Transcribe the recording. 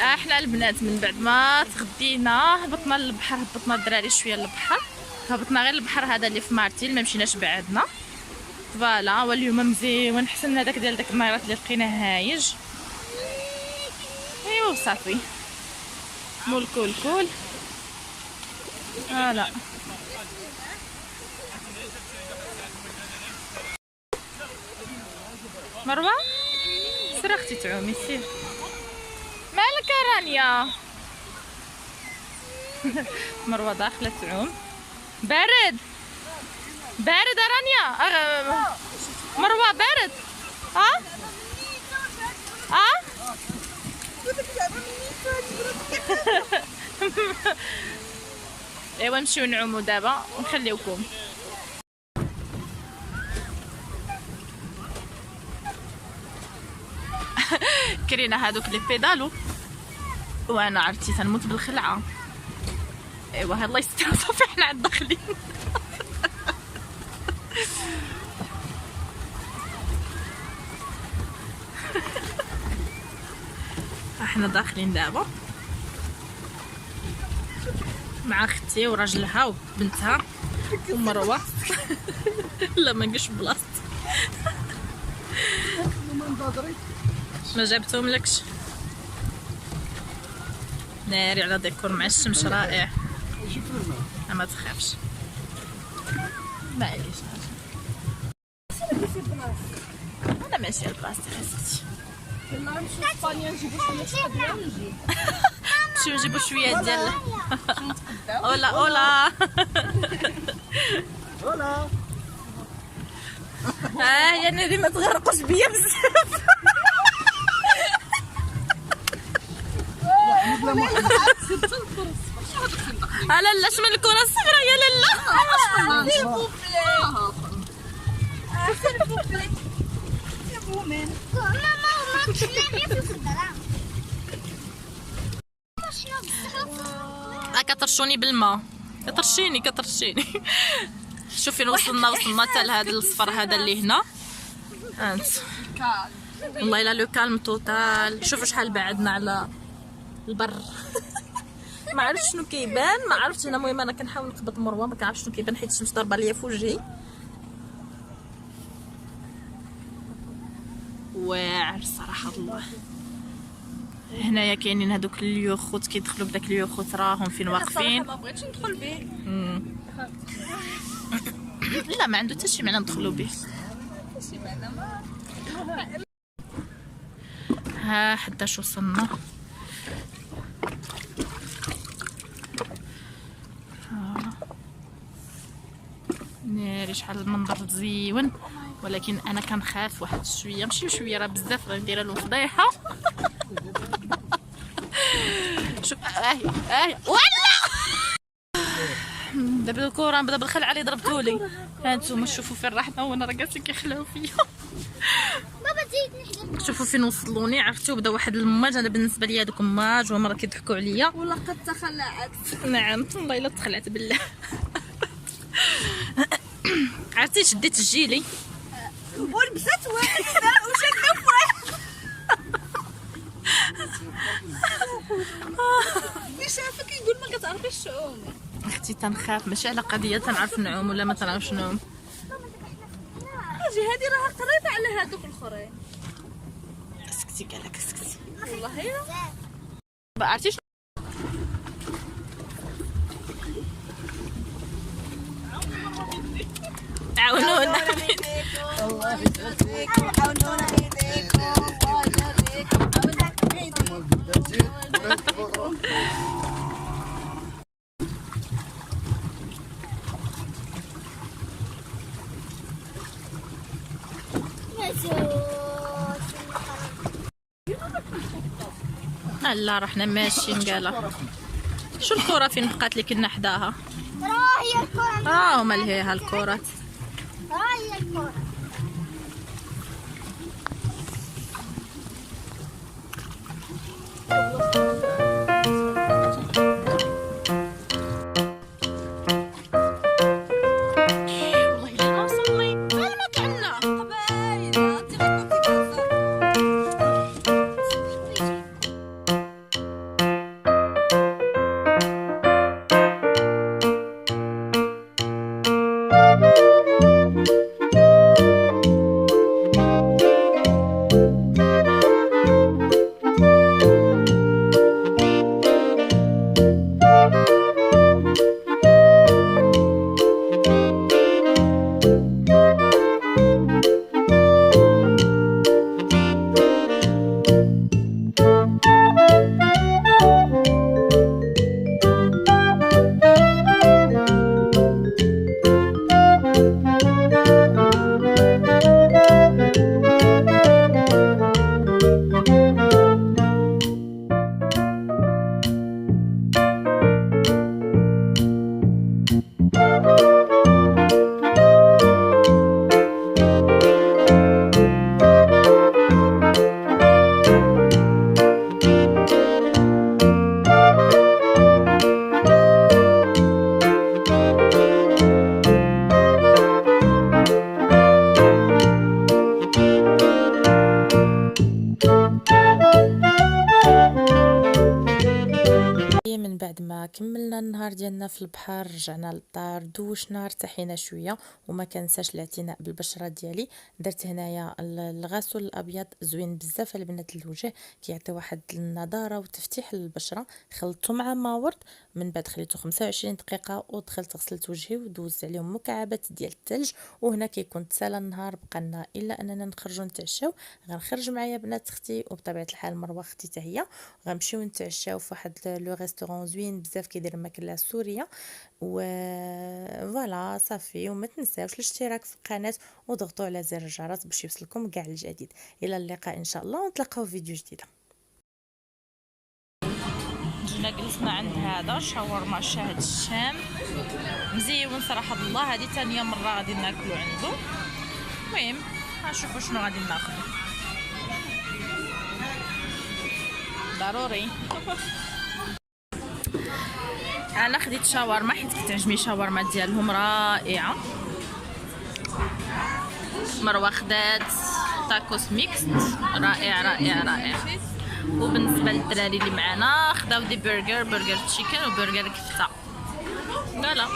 احنا البنات من بعد ما تغدينا هبطنا للبحر، هبطنا الدراري شويه للبحر، هبطنا غير البحر هذا اللي في مارتيل، ما مشيناش بعدنا. فوالا واليوم مزيون حسن هذاك ديال داك النهارات اللي لقيناه هايج. ايوا صافي مول كول لا مروه سير اختي تعومي سير. مالك رانيا؟ مروه داخله تعوم. بارد بارد رانيا. مروه بارد. ايوا نمشيو نعومو دابا ونخليوكم. كرينا هادوك لي بيدالو وانا عرفتي تنموت بالخلعه. ايوا الله يستر صافي حنا عاد داخلين. احنا داخلين دابا مع اختي وراجلها وبنتها ومروه. لا ما نجيش بلاصتي. ما جابتهم لكش. ناري على ديكور مع الشمس رائع. ما تخافش معليش انا ماشيه لبلاصتي خاصتي. نمشيو نجيبو شويه ديال اولا اولا. اولا يا ناري ما تغرقوش بيا بزاف. لالا شمن الكره الصفراء يا لالا. كترشوني بالماء كترشيني. شوفي وصلنا حتى لهذا الصفر هذا اللي هنا. انت والله الا لو كالم توتال. شوفوا شحال بعدنا على البر. ما عرفتش شنو كيبان، ما عرفتش انا. المهم انا كنحاول نقبط مروه، ما كنعرفش شنو كيبان حيت الشمس ضاربه ليا في وجهي. واعر صراحه الله. هنايا كاينين هذوك اليوخوت كيدخلوا بداك اليوخوت راهم فين واقفين. ما بغيتش ندخل به. لا ما عنده حتى شي معنى ندخلوا به. ها حداش وصلنا. ناري شحال المنظر زيون، ولكن انا كنخاف واحد شويه. ماشي شويه راه بزاف غندير له فضيحه. شوف ولا دابا الكره دابا الخلعه اللي ضربتولي. ها نتوما شوفوا فين رحنا وانا راه جالسين كيخلعوا فيا. بابا زيد شوفوا فين وصلوني. عرفتوا بدا واحد الماج. انا بالنسبه لي هذوك ماج وما راه كيضحكوا عليا. ولقد تخلعت. نعم والله الا تخلعت بالله. عرفتي شديت الجيلي ولبست واحد وشدوا في واحد. اللي شافك يقول ما كتعرفيش تعومي. اختي تنخاف ماشي على قضيه تنعرف نعوم ولا ما تنعرفش نعوم. اجي هذه راها قريبه على هذوك الاخرين. اسكتي قالك اسكتي والله هي عرفتي شنو عاونونا. الله يسعدكم. عاونونا ايديكم. الله يجازيكم. لا رحنا ماشيين. قال شو الكرة فين بقات اللي كنا حداها؟ هي الكرة. هما اللي هي هالكرات. هي الكرة. صافي من بعد ما كملنا النهار ديالنا في البحر رجعنا للدار دوشنا ارتحينا شويه. وما كنساش الاعتناء بالبشره ديالي، درت هنايا الغسول الابيض زوين بزاف البنات للوجه، كيعطي واحد النضاره وتفتيح للبشره. خلطته مع ما ورد، من بعد خليته 25 دقيقه ودخلت غسلت وجهي ودوزت عليهم مكعبات ديال الثلج. وهنا كيكون تسالى النهار، بقى الا اننا نخرجوا نتعشاو. غنخرج معايا بنات اختي وبطبيعه الحال مروه اختي حتى هي، غنمشيو نتعشاو في واحد لو ريستورون زوين بزاف كيدير الماكله السوريه. و فوالا صافي. وما تنساوش الاشتراك في القناه وضغطوا على زر الجرس باش يوصلكم كاع الجديد. الى اللقاء ان شاء الله، ونتلاقاو في فيديو جديده. جينا جلسنا عند هذا شاورما شاهد الشام مزيون صراحه الله. هذه ثانيه مره غادي ناكلو عنده. المهم غنشوفوا شنو غادي ناخذ ضروري. انا خديت شاورما حيت كتعجبني شاورما ديالهم رائعه. مروه خدات تاكوس ميكس رائع رائع رائع. وبالنسبه للدراري اللي معنا خداو دي برجر تشيكن وبرجر كفته. فوالا.